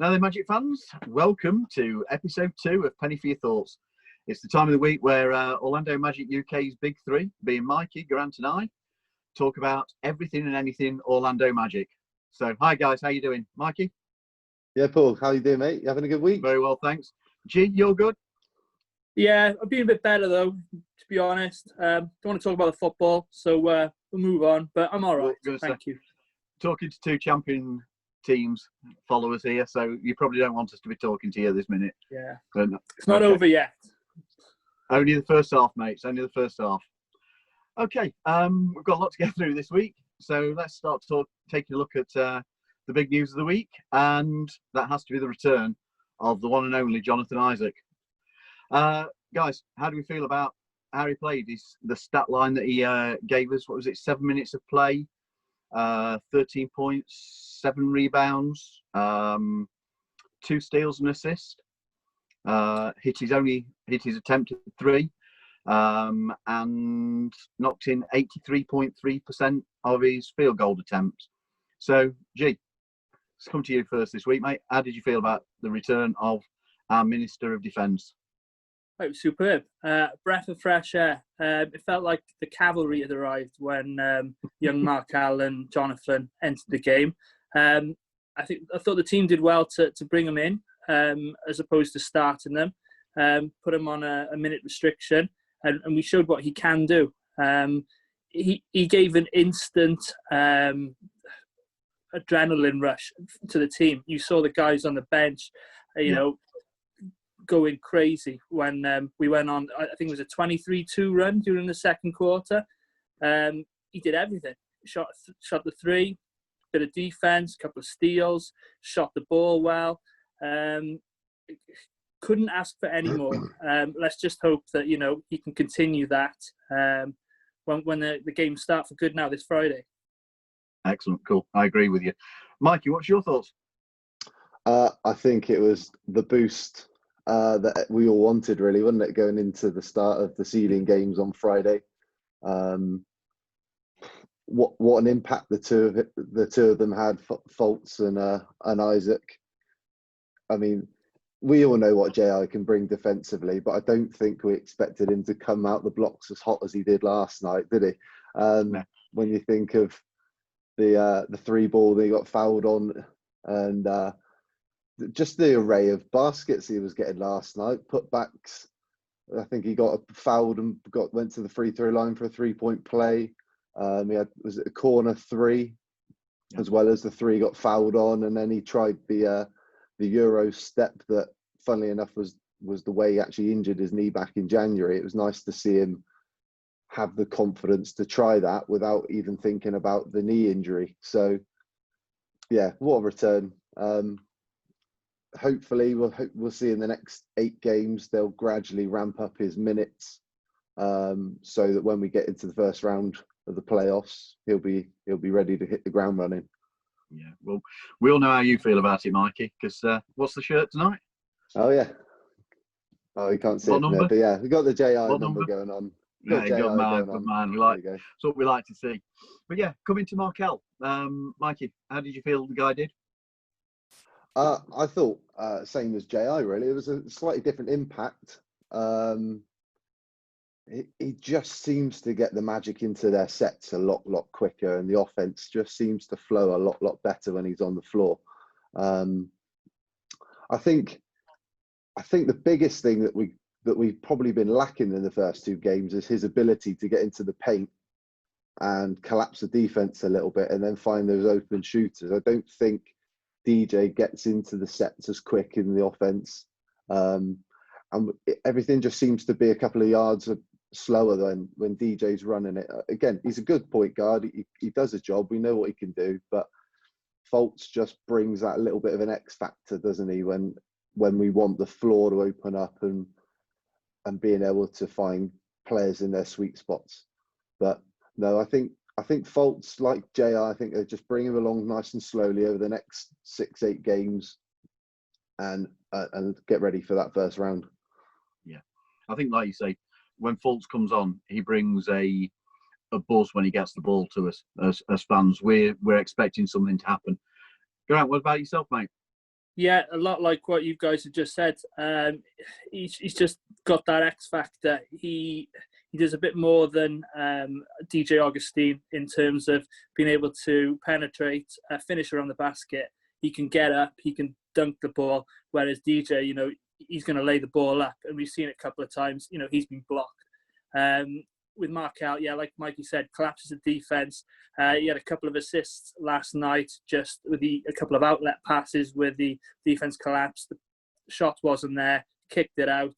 Now then, Magic fans, welcome to episode 2 of Penny for Your Thoughts. It's the time of the week where Orlando Magic UK's big three, being Mikey, Geraint and I, talk about everything and anything Orlando Magic. So, hi guys, how you doing? Mikey? Yeah, Paul, how you doing, mate? You having a good week? Very well, thanks. G, you're good? Yeah, I've been a bit better though, to be honest. Don't want to talk about the football, so we'll move on, but I'm all right, thank you. Talking to two champion teams followers here, so you probably don't want us to be talking to you this minute. Yeah, but, it's not over yet. Only the first half, mate. It's only the first half. Okay, we've got a lot to get through this week, so let's start taking a look at the big news of the week, and that has to be the return of the one and only Jonathan Isaac. Guys, how do we feel about how he played? The stat line that he gave us, what was it, 7 minutes of play, 13 points, 7 rebounds, 2 steals and assist, hit his attempt at 3, and knocked in 83.3% of his field goal attempts. So, G, let's come to you first this week, mate. How did you feel about the return of our Minister of Defence? It was superb. Breath of fresh air. It felt like the cavalry had arrived when young Markelle and Jonathan entered the game. I thought the team did well to bring him in as opposed to starting them. Put him on a minute restriction, and we showed what he can do. He gave an instant adrenaline rush to the team. You saw the guys on the bench, going crazy when we went on, I think it was a 23-2 run during the second quarter. He did everything. Shot the 3, bit of defense, couple of steals, shot the ball well. Couldn't ask for any more. Let's just hope that he can continue that when the games start for good now this Friday. Excellent, cool. I agree with you, Mikey. What's your thoughts? I think it was the boost that we all wanted, really, wasn't it, going into the start of the seeding games on Friday. What an impact the two of them had, Fultz and Isaac. I mean, we all know what JI can bring defensively, but I don't think we expected him to come out the blocks as hot as he did last night, did he? No. When you think of the 3 ball that he got fouled on, and just the array of baskets he was getting last night, putbacks. I think he got fouled and went to the free throw line for a 3-point play. He had, was it a corner 3, as well as the 3 got fouled on, and then he tried the Euro step that, funnily enough, was the way he actually injured his knee back in January. It was nice to see him have the confidence to try that without even thinking about the knee injury. So, yeah, what a return. Hopefully we'll see in the next 8 games they'll gradually ramp up his minutes, so that when we get into the first round of the playoffs, he'll be ready to hit the ground running. Yeah, well, we all know how you feel about it, Mikey, because what's the shirt tonight? Oh yeah, you can't see it from there, but yeah, we got the JI number going on. Yeah, good man. That's what we like to see. But yeah, coming to Markelle, Mikey, how did you feel the guy did? I thought same as JI, really. It was a slightly different impact. He just seems to get the Magic into their sets a lot quicker, and the offense just seems to flow a lot better when he's on the floor. I think the biggest thing that we've probably been lacking in the first 2 games is his ability to get into the paint and collapse the defense a little bit and then find those open shooters. I don't think DJ gets into the sets as quick in the offense, and everything just seems to be a couple of yards slower than when DJ's running it. Again, he's a good point guard. He does a job. We know what he can do, but Fultz just brings that little bit of an X factor, doesn't he? When we want the floor to open up and being able to find players in their sweet spots. But no, I think Fultz, like JI, I think they just bring him along nice and slowly over the next 6-8 games, and get ready for that first round. Yeah, I think, like you say, when Fultz comes on, he brings a buzz when he gets the ball to us as fans. We're expecting something to happen. Geraint, what about yourself, mate? Yeah, a lot like what you guys have just said. He's just got that X factor. He does a bit more than DJ Augustine in terms of being able to penetrate, finish around the basket. He can get up, he can dunk the ball, whereas DJ, he's going to lay the ball up, and we've seen it a couple of times. He's been blocked. With Markelle, yeah, like Mikey said, collapses the defense. He had a couple of assists last night, just with a couple of outlet passes where the defense collapsed. The shot wasn't there, kicked it out,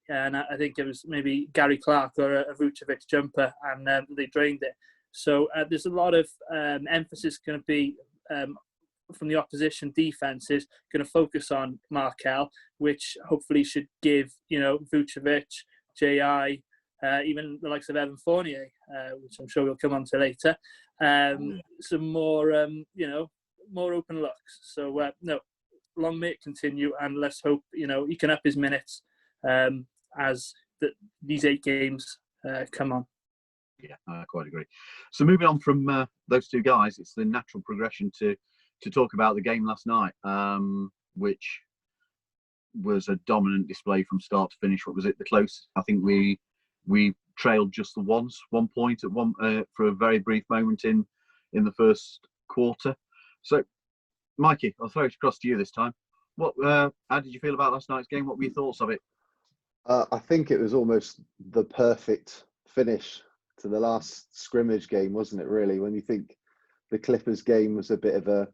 and I think it was maybe Gary Clark or a Vucevic jumper, and they drained it. So there's a lot of emphasis going to be from the opposition defenses going to focus on Markelle, which hopefully should give Vucevic, J.I., even the likes of Evan Fournier, which I'm sure we'll come on to later, some more, more open looks. So, no, long may it continue, and let's hope, he can up his minutes as these 8 games come on. Yeah, I quite agree. So moving on from those two guys, it's the natural progression to talk about the game last night, which was a dominant display from start to finish. What was it? The close. I think we trailed just the one point at one for a very brief moment in the first quarter. So, Mikey, I'll throw it across to you this time. How did you feel about last night's game? What were your thoughts of it? I think it was almost the perfect finish to the last scrimmage game, wasn't it? Really, when you think the Clippers game was a bit of a.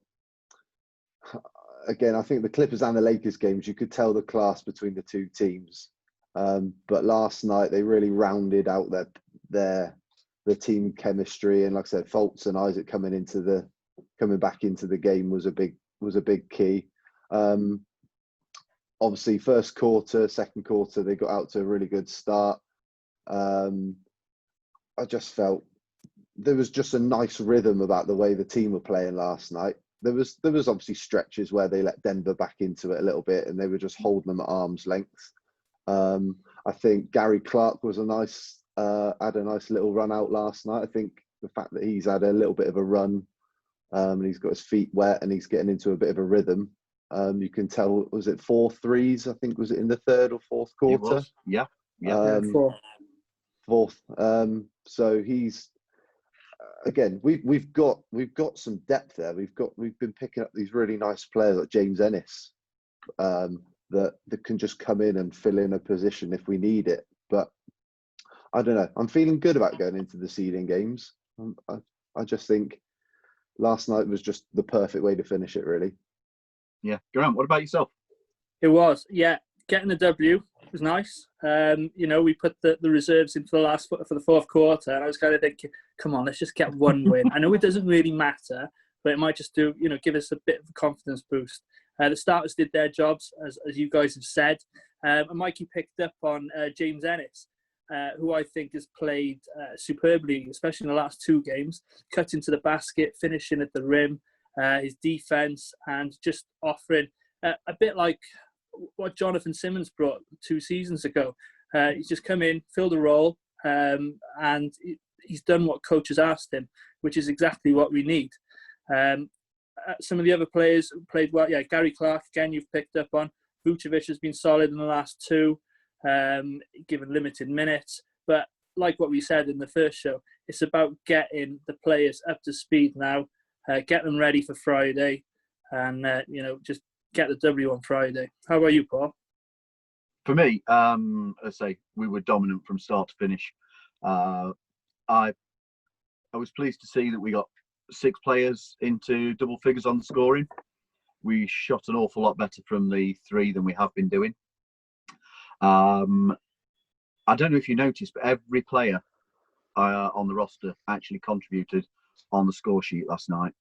Again, I think the Clippers and the Lakers games, you could tell the class between the two teams. But last night they really rounded out the team chemistry, and like I said, Fultz and Isaac coming back into the game was a big key. Obviously, first quarter, second quarter, they got out to a really good start. I just felt there was just a nice rhythm about the way the team were playing last night. There was obviously stretches where they let Denver back into it a little bit, and they were just holding them at arm's length. I think Gary Clark was had a nice little run out last night. I think the fact that he's had a little bit of a run, and he's got his feet wet and he's getting into a bit of a rhythm. You can tell, was it 4 threes? I think, was it in the third or fourth quarter? It was. Yeah. Fourth. So he's again. We've got some depth there. We've been picking up these really nice players like James Ennis. That can just come in and fill in a position if we need it. But I don't know. I'm feeling good about going into the seeding games. I just think last night was just the perfect way to finish it, really. Yeah. Geraint, what about yourself? It was. Yeah. Getting the W was nice. We put the reserves into for the fourth quarter, and I was kind of thinking, come on, let's just get one win. I know it doesn't really matter, but it might just give us a bit of a confidence boost. The starters did their jobs, as you guys have said. And Mikey picked up on James Ennis, who I think has played superbly, especially in the last 2 games, cutting to the basket, finishing at the rim, his defense, and just offering a bit like what Jonathan Simmons brought 2 seasons ago. He's just come in, filled a role, and he's done what coaches asked him, which is exactly what we need. Some of the other players played well. Yeah, Gary Clark, again, you've picked up on. Vucevic has been solid in the last 2, given limited minutes. But like what we said in the first show, it's about getting the players up to speed now, get them ready for Friday, and, just get the W on Friday. How about you, Paul? For me, as I say, we were dominant from start to finish. I was pleased to see that we got 6 players into double figures on the scoring. We shot an awful lot better from the 3 than we have been doing. I don't know if you noticed, but every player on the roster actually contributed on the score sheet last night.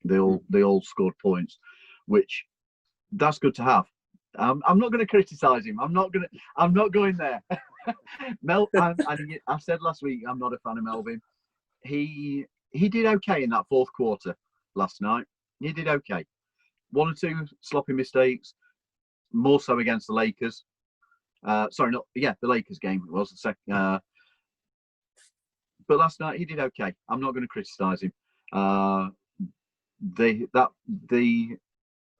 They all scored points, which that's good to have. I'm not going to criticise him. I'm not going there. I said last week I'm not a fan of Melvin. He did okay in that fourth quarter last night. He did okay. 1 or 2 sloppy mistakes, more so against the Lakers. The Lakers game it was the second. But last night he did okay. I'm not going to criticise him. The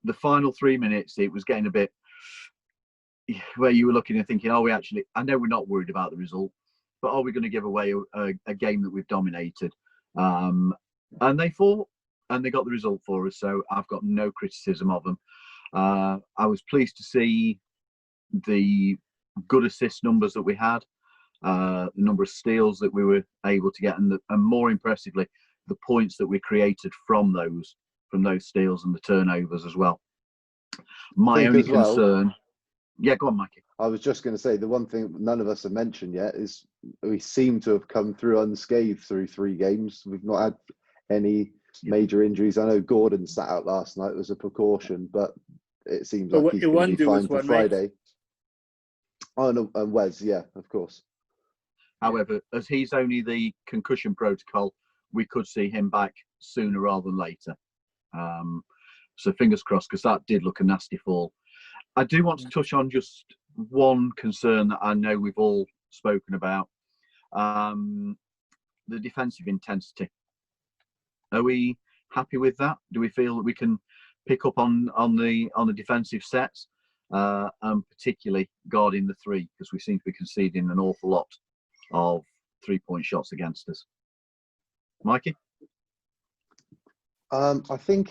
the final 3 minutes, it was getting a bit where you were looking and thinking, "Oh, I know we're not worried about the result, but are we going to give away a game that we've dominated?" And they fought, and they got the result for us. So I've got no criticism of them. I was pleased to see the good assist numbers that we had, the number of steals that we were able to get, and more impressively, the points that we created from those steals and the turnovers as well. My only concern. Yeah, go on, Mikey. I was just going to say, the one thing none of us have mentioned yet is we seem to have come through unscathed through 3 games. We've not had any major injuries. I know Gordon sat out last night. It was a precaution, but it seems like he's going to be fine for Friday. Mate. Oh, no, and Wes, yeah, of course. However, as he's only the concussion protocol, we could see him back sooner rather than later. So fingers crossed, because that did look a nasty fall. I do want to touch on just one concern that I know we've all spoken about, the defensive intensity. Are we happy with that? Do we feel that we can pick up on the defensive sets, and particularly guarding the 3, because we seem to be conceding an awful lot of 3-point shots against us? Mikey? I think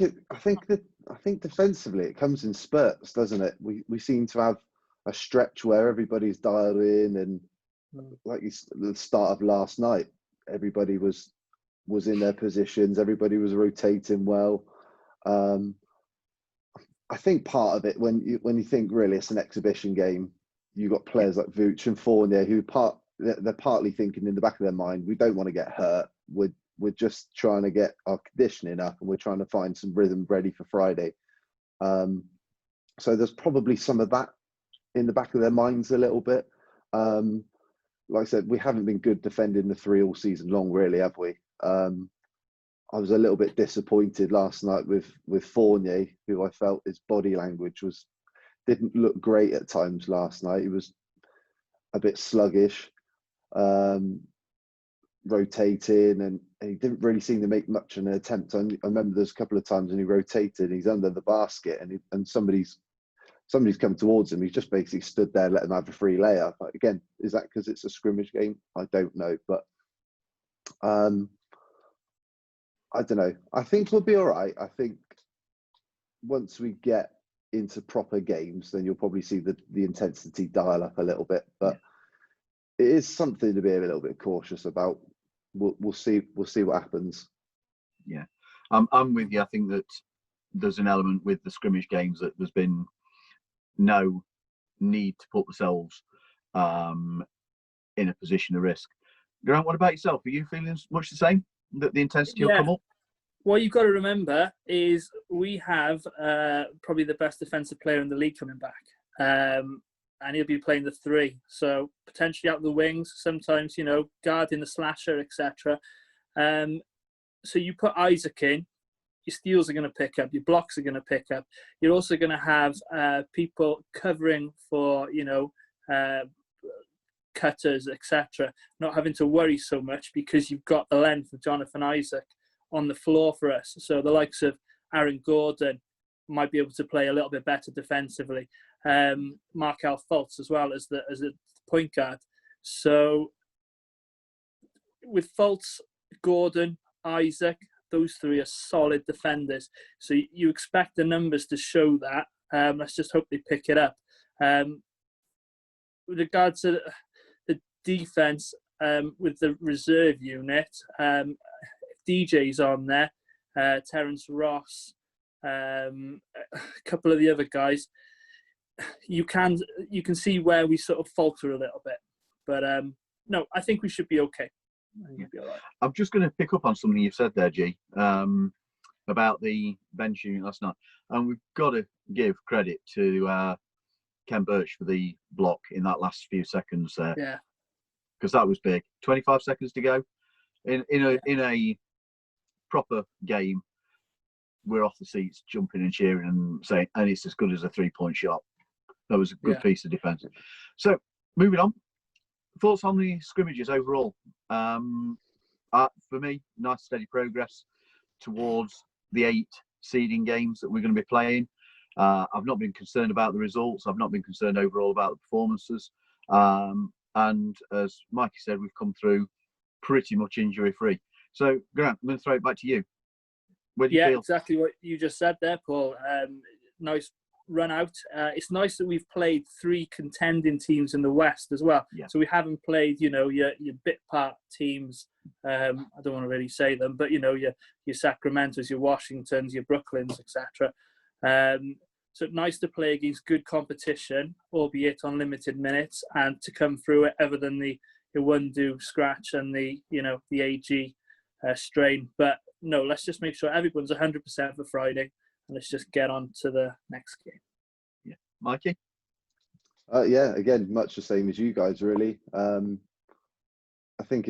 defensively it comes in spurts, doesn't it? We seem to have a stretch where everybody's dialed in, and like the start of last night, everybody was in their positions, everybody was rotating well. I think part of it, when you think really it's an exhibition game, you've got players like Vooch and Fournier who they're partly thinking in the back of their mind, we don't want to get hurt. We're just trying to get our conditioning up, and we're trying to find some rhythm ready for Friday. So there's probably some of that in the back of their minds a little bit. Like I said, we haven't been good defending the 3 all season long, really, have we? I was a little bit disappointed last night with Fournier, who I felt his body language didn't look great at times last night. He was a bit sluggish, rotating, and he didn't really seem to make much of an attempt. I remember there's a couple of times when he rotated, he's under the basket, and somebody's come towards him. He's just basically stood there, let him have a free layup. Like, again, is that because it's a scrimmage game? I don't know, but I don't know. I think we'll be all right. I think once we get into proper games, then you'll probably see the intensity dial up a little bit. But it is something to be a little bit cautious about. We'll see what happens. Yeah, I'm with you. I think that there's an element with the scrimmage games that there's been no need to put themselves in a position of risk. Geraint, what about yourself? Are you feeling much the same? That the intensity will come up? What you've got to remember is we have probably the best defensive player in the league coming back. And he'll be playing the 3. So potentially out the wings, sometimes, guarding the slasher, etc. So you put Isaac in, your steals are going to pick up, your blocks are going to pick up. You're also going to have people covering for, cutters, etc., not having to worry so much because you've got the length of Jonathan Isaac on the floor for us. So the likes of Aaron Gordon might be able to play a little bit better defensively. Markelle Fultz as well as the point guard. So with Fultz, Gordon, Isaac, those 3 are solid defenders. So you expect the numbers to show that. Let's just hope they pick it up. With regards to the defense, with the reserve unit, DJ's on there, Terence Ross, a couple of the other guys. You can see where we sort of falter a little bit, but no, I think we should be okay. Be all right. I'm just going to pick up on something you said there, G, about the bench unit last night, and we've got to give credit to Ken Birch for the block in that last few seconds there. Yeah, because that was big. 25 seconds to go in a proper game. We're off the seats, jumping and cheering and saying, and it's as good as a 3-point shot. That was a good piece of defence. So, moving on. Thoughts on the scrimmages overall? For me, nice steady progress towards the 8 seeding games that we're going to be playing. I've not been concerned about the results. I've not been concerned overall about the performances. And as Mikey said, we've come through pretty much injury-free. So, Grant, I'm going to throw it back to you. Where do you feel? Yeah, exactly what you just said there, Paul. Nice run out. It's nice that we've played 3 contending teams in the West as well. Yeah. So we haven't played, your bit part teams. I don't want to really say them, but your Sacramentos, your Washingtons, your Brooklyns, etc. So nice to play against good competition, albeit on limited minutes, and to come through it other than the Iwundu scratch and the AG strain. But no, let's just make sure everyone's 100% for Friday, and let's just get on to the next game. Yeah, Mikey. Yeah, again, much the same as you guys, really. I think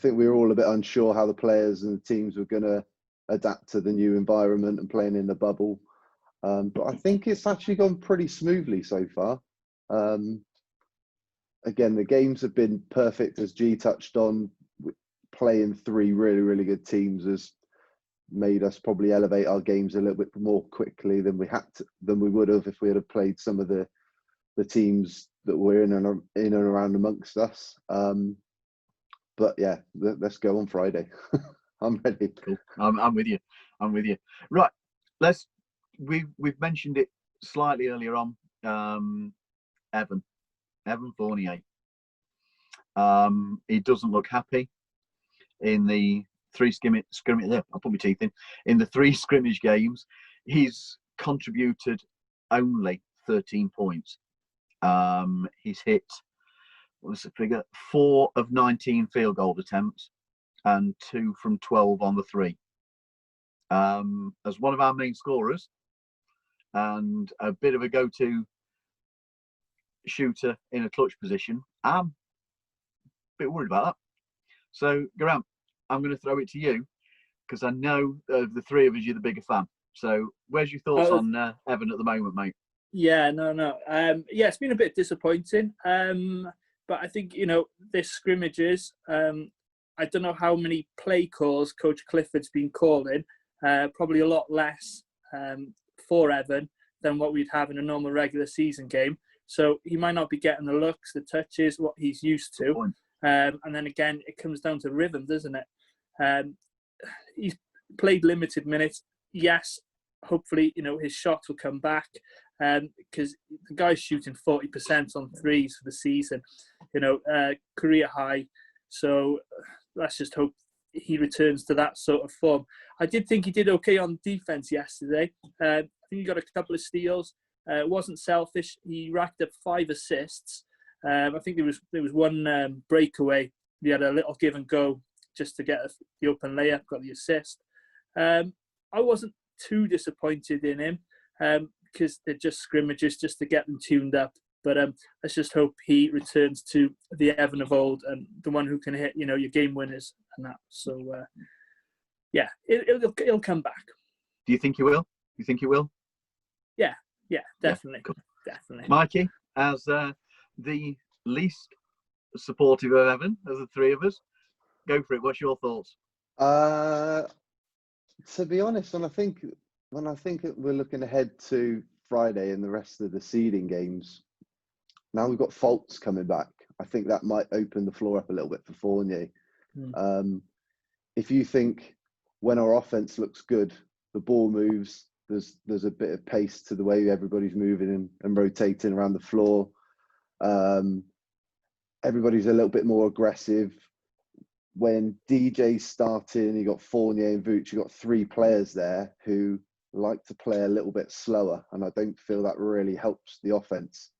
we were all a bit unsure how the players and the teams were going to adapt to the new environment and playing in the bubble. But I think it's actually gone pretty smoothly so far. Again, the games have been perfect, as G touched on. Playing 3 really, really good teams has made us probably elevate our games a little bit more quickly than we would have if we had played some of the teams that were in and around amongst us. But yeah, let's go on Friday. I'm ready. Cool. I'm with you. Right. We've mentioned it slightly earlier on. Evan Fournier. He doesn't look happy in the 3 scrimmage. I'll put my teeth in the 3 scrimmage games. He's contributed only 13 points. He's hit, what was the figure? 4 of 19 field goal attempts and 2 from 12 on the 3. As one of our main scorers and a bit of a go-to shooter in a clutch position, I'm a bit worried about that. So, Geraint, I'm going to throw it to you because I know of the 3 of us, you're the bigger fan. So, where's your thoughts on Evan at the moment, mate? Yeah, no. Yeah, it's been a bit disappointing. But I think, this scrimmages, I don't know how many play calls Coach Clifford's been calling. Probably a lot less for Evan than what we'd have in a normal regular season game. So he might not be getting the looks, the touches, what he's used to. And then again, it comes down to rhythm, doesn't it? He's played limited minutes. Yes, hopefully, his shots will come back because the guy's shooting 40% on threes for the season, career high. So let's just hope he returns to that sort of form. I did think he did okay on defense yesterday. I think he got a couple of steals. It wasn't selfish. He racked up 5 assists. I think there was one breakaway. He had a little give and go just to get the open layup, got the assist. I wasn't too disappointed in him because they're just scrimmages just to get them tuned up. But let's just hope he returns to the Evan of old and the one who can hit, your game winners and that. So, yeah, it'll come back. Do you think he will? You think he will? Yeah, definitely. Yeah, cool. Definitely. Mikey, as the least supportive of Evan, as the 3 of us, go for it. What's your thoughts? To be honest, when I think we're looking ahead to Friday and the rest of the seeding games, now we've got Fultz coming back. I think that might open the floor up a little bit for Fournier. If you think when our offense looks good, the ball moves, there's a bit of pace to the way everybody's moving and rotating around the floor. Everybody's a little bit more aggressive. When DJ's starting, you got Fournier and Vooch, you got 3 players there who like to play a little bit slower, and I don't feel that really helps the offense.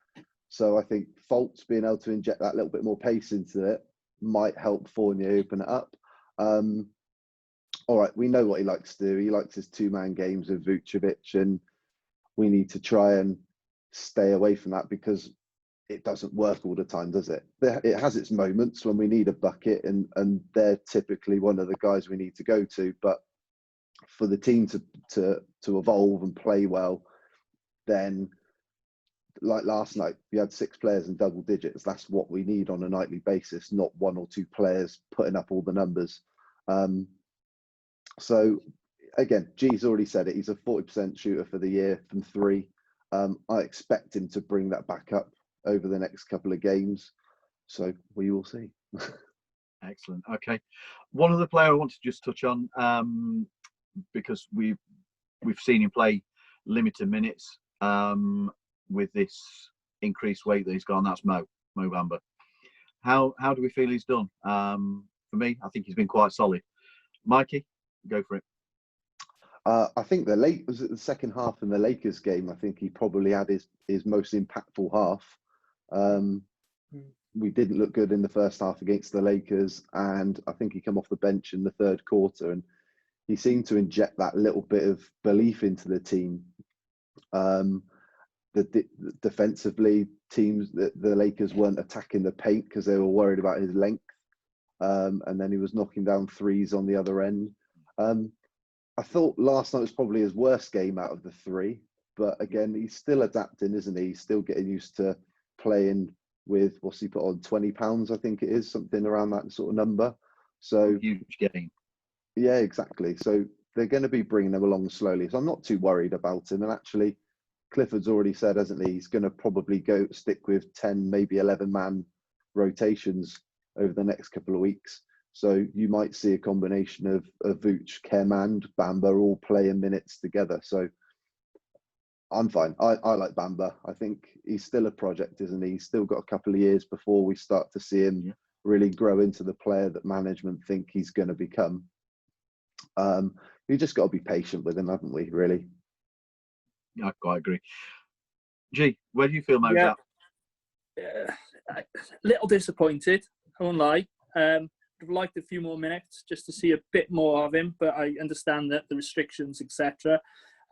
So I think Fultz being able to inject that little bit more pace into it might help Fournier open it up. All right, we know what he likes to do. He likes his 2-man games with Vucevic, and we need to try and stay away from that because it doesn't work all the time, does it? It has its moments when we need a bucket, and they're typically one of the guys we need to go to. But for the team to evolve and play well, then like last night, we had 6 players in double digits. That's what we need on a nightly basis, not 1 or 2 players putting up all the numbers. So again, G's already said it. He's a 40% shooter for the year from 3. I expect him to bring that back up over the next couple of games. So we will see. Excellent. Okay. One other player I want to just touch on, because we've seen him play limited minutes with this increased weight that he's got, and that's Mo Bamba. How do we feel he's done? For me, I think he's been quite solid. Mikey, go for it. I think was it the second half in the Lakers game? I think he probably had his most impactful half. We didn't look good in the first half against the Lakers, and I think he came off the bench in the third quarter, and he seemed to inject that little bit of belief into the team. Defensively, the Lakers weren't attacking the paint because they were worried about his length, and then he was knocking down threes on the other end. I thought last night was probably his worst game out of the three, but again, he's still adapting, isn't he? He's still getting used to playing with, what's he put on, 20 pounds, I think it is, something around that sort of number. So huge game. Yeah, exactly. So they're going to be bringing him along slowly. So I'm not too worried about him. And actually, Clifford's already said, hasn't he? He's going to probably stick with 10, maybe 11-man rotations over the next couple of weeks. So you might see a combination of Vooch, Kem and Bamba all playing minutes together. So I'm fine. I like Bamba. I think he's still a project, isn't he? He's still got a couple of years before we start to see him really grow into the player that management think he's going to become. We just got to be patient with him, haven't we, really? Yeah, I quite agree. G, where do you feel Mo's at? A little disappointed, I won't lie. I'd liked a few more minutes just to see a bit more of him, but I understand that the restrictions, etc.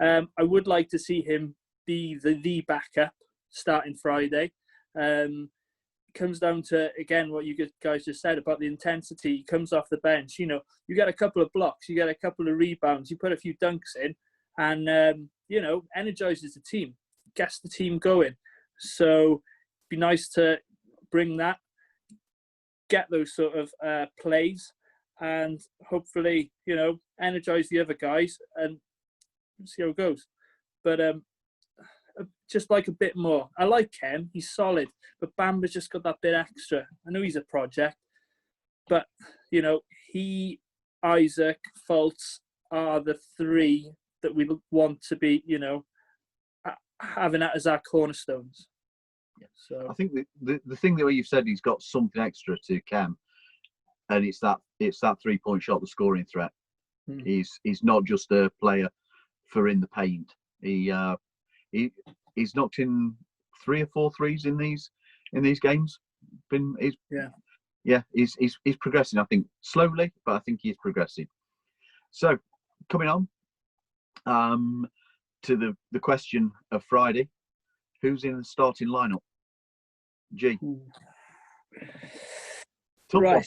I would like to see him be the backup starting Friday. Comes down to, again, what you guys just said about the intensity. He comes off the bench, you get a couple of blocks, you get a couple of rebounds, you put a few dunks in, and energizes the team, gets the team going. So it'd be nice to bring that, get those sort of plays, and hopefully energize the other guys and see how it goes. But just like a bit more. I like Kem, he's solid, but Bamba's just got that bit extra. I know he's a project, but he, Isaac, Fultz are the three that we want to be having that as our cornerstones. So I think the thing that you've said, he's got something extra to Kem, and it's that 3-point shot, the scoring threat. He's not just a player for in the paint. He's knocked in 3 or 4 threes in these games. He's progressing. I think slowly, but I think he's progressing. So coming on to the question of Friday, who's in the starting lineup? G. Right.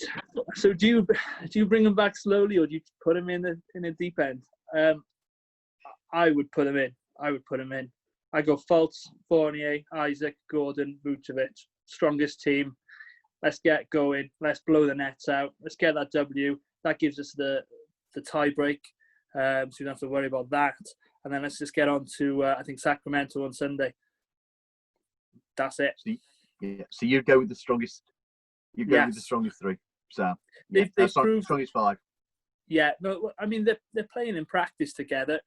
So do you bring him back slowly, or do you put him in the deep end? I would put him in. I go Fultz, Fournier, Isaac, Gordon, Vucevic. Strongest team. Let's get going. Let's blow the nets out. Let's get that W. That gives us the tie break. So we don't have to worry about that. And then let's just get on to I think Sacramento on Sunday. That's it. So you go with the strongest. You go with the strongest 3. So they've proved strongest 5. Yeah, no, I mean they're playing in practice together,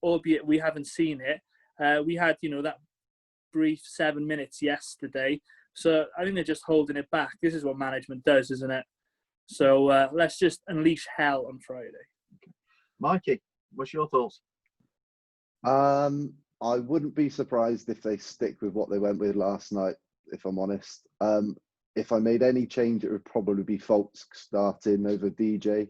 albeit we haven't seen it. We had that brief 7 minutes yesterday, so I think they're just holding it back. This is what management does, isn't it? So let's just unleash hell on Friday. Okay. Mikey, what's your thoughts? I wouldn't be surprised if they stick with what they went with last night, if I'm honest. If I made any change, it would probably be Fultz starting over DJ.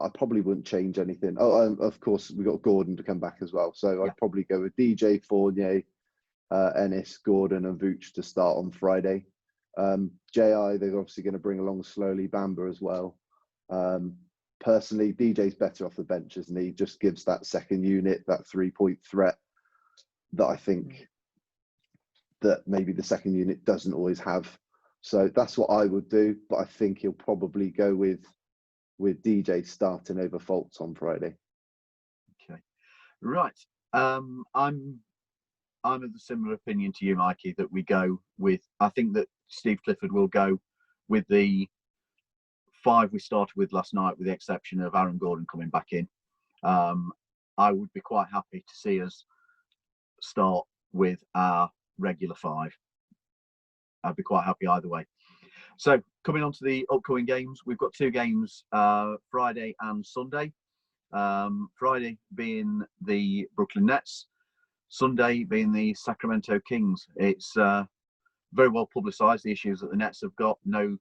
I probably wouldn't change anything. Oh, of course, we got Gordon to come back as well. So I'd probably go with DJ, Fournier, Ennis, Gordon and Vooch to start on Friday. JI, they're obviously going to bring along slowly, Bamba as well. Personally, DJ's better off the bench, isn't he? Just gives that second unit, that 3-point threat that I think that maybe the second unit doesn't always have. So that's what I would do. But I think he'll probably go with DJ starting over Fultz on Friday. Okay, right. I'm I'm of the similar opinion to you, Mikey, that we go with. I think that Steve Clifford will go with the 5 we started with last night, with the exception of Aaron Gordon coming back in. I would be quite happy to see us start with our regular 5. I'd be quite happy either way. So coming on to the upcoming games, we've got 2 games, Friday and Sunday. Friday being the Brooklyn Nets, Sunday being the Sacramento Kings. It's very well publicised, the issues that the Nets have got. No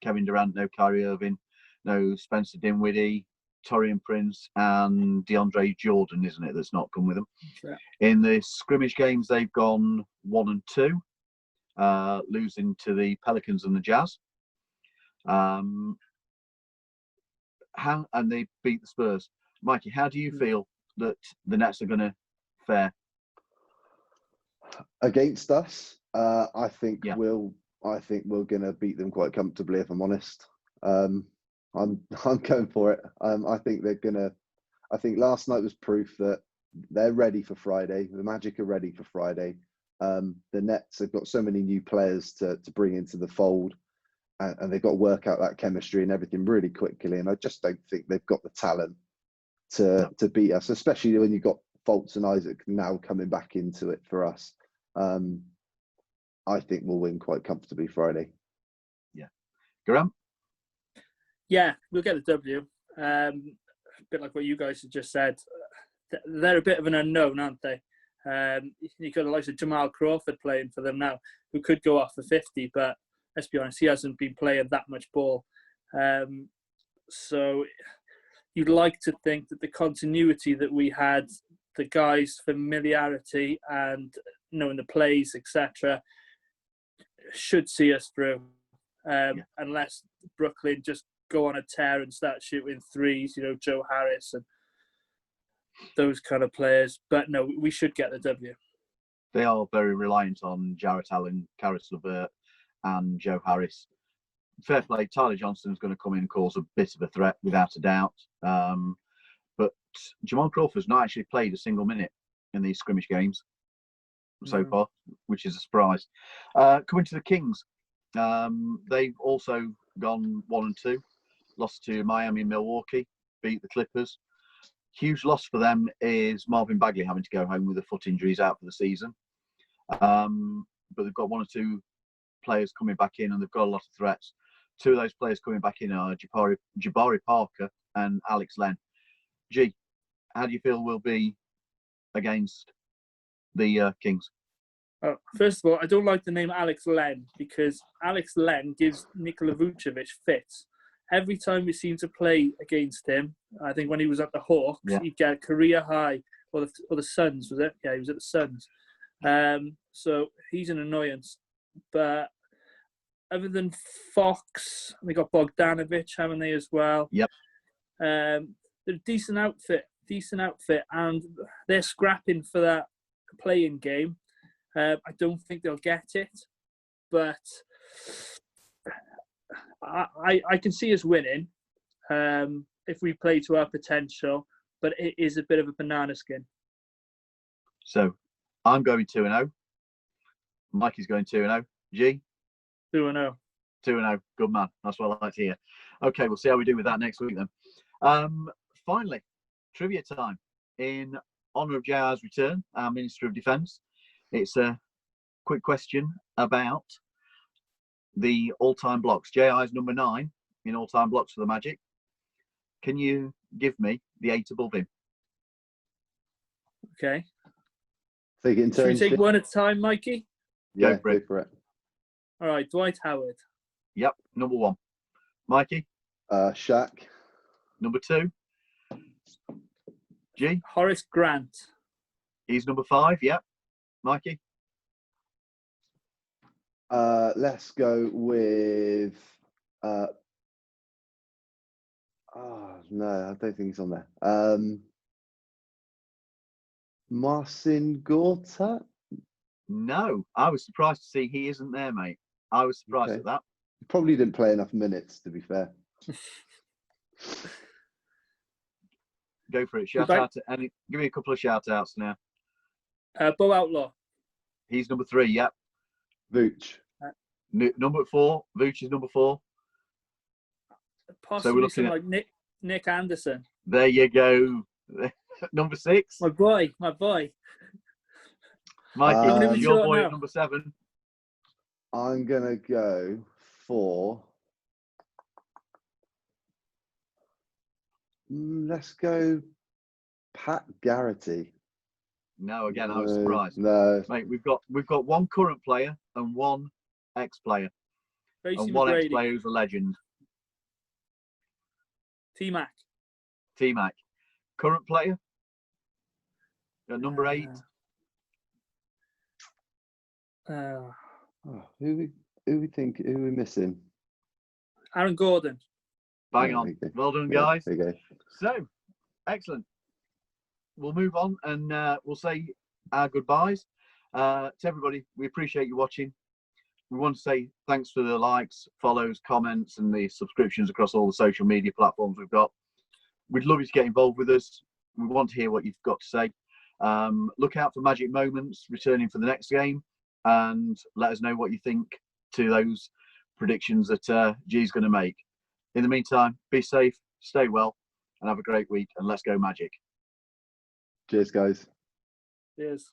Kevin Durant, no Kyrie Irving, no Spencer Dinwiddie, Taurean Prince and DeAndre Jordan, isn't it, that's not come with them. Yeah. In the scrimmage games, they've gone 1-2, losing to the Pelicans and the Jazz. And they beat the Spurs. Mikey, how do you feel that the Nets are going to fare against us? I think we're going to beat them quite comfortably, if I'm honest. I'm going for it. I think they're going to. I think last night was proof that they're ready for Friday. The Magic are ready for Friday. The Nets have got so many new players to bring into the fold, and they've got to work out that chemistry and everything really quickly. And I just don't think they've got the talent to beat us, especially when you've got Fultz and Isaac now coming back into it for us. I think we'll win quite comfortably Friday. Yeah. Geraint? Yeah, we'll get the W. A bit like what you guys have just said. They're a bit of an unknown, aren't they? You got the likes of Jamal Crawford playing for them now, who could go off for 50, but let's be honest, he hasn't been playing that much ball. So you'd like to think that the continuity that we had, the guys' familiarity and knowing the plays, etc., should see us through. Unless Brooklyn just go on a tear and start shooting threes, Joe Harris and those kind of players. But no, we should get the W. They are very reliant on Jarrett Allen, Karis LeVert and Joe Harris. Fair play, Tyler Johnson's going to come in and cause a bit of a threat, without a doubt. But Jamal Crawford's not actually played a single minute in these scrimmage games so far, which is a surprise. Coming to the Kings, they've also gone 1-2, lost to Miami and Milwaukee, beat the Clippers. Huge loss for them is Marvin Bagley having to go home with a foot injury. He's out for the season. But they've got 1 or 2 players coming back in, and they've got a lot of threats. 2 of those players coming back in are Jabari Parker and Alex Len. G, how do you feel we'll be against the Kings? First of all, I don't like the name Alex Len, because Alex Len gives Nikola Vucevic fits. Every time we seem to play against him, I think when he was at the Hawks, he'd get a career high, or the Suns, was it? Yeah, he was at the Suns. So he's an annoyance. But other than Fox, they got Bogdanovic, haven't they, as well? Yep. They're a decent outfit, and they're scrapping for that playing game. I don't think they'll get it, but I can see us winning if we play to our potential, but it is a bit of a banana skin. So I'm going 2-0. Mikey's going 2-0. G? 2-0. 2-0. Good man. That's what I like to hear. Okay, we'll see how we do with that next week then. Finally, trivia time. In honour of JR's return, our Minister of Defence, it's a quick question about the all-time blocks. JR is number 9 in all-time blocks for the Magic. Can you give me the 8 above him? Okay. Take it in Should we turns. take one at a time, Mikey? Yeah, go for it. All right, Dwight Howard. Yep, number 1. Mikey? Shaq. Number 2. G? Horace Grant. He's number 5, yep. Mikey? Let's go with. No, I don't think he's on there. Marcin Gortat? No, I was surprised to see he isn't there, mate. I was surprised at that. He probably didn't play enough minutes, to be fair. Go for it. Shout out to any. Give me a couple of shout outs now. Bo Outlaw. He's number 3. Yep. Vooch. Number 4. Vooch is number 4. Possibly So we're looking someone like Nick Anderson. There you go. Number 6. My boy. Mikey, your sure boy now. at number 7. I'm gonna go for. Let's go, Pat Garrity. No, again, I was surprised. No, Mate, we've got one current player and one ex-player, and one McGrady. ex-player who's a legend. T-Mac. T-Mac. Current player. Got number 8. who we missing? Aaron Gordon. Bang Yeah, on. okay. Well done, Yeah, guys. there you go. So, excellent. We'll move on and we'll say our goodbyes to everybody. We appreciate you watching. We want to say thanks for the likes, follows, comments, and the subscriptions across all the social media platforms we've got. We'd love you to get involved with us. We want to hear what you've got to say. Look out for Magic Moments returning for the next game, and let us know what you think to those predictions that G's going to make. In the meantime, be safe, stay well, and have a great week, and let's go Magic. Cheers, guys. Cheers.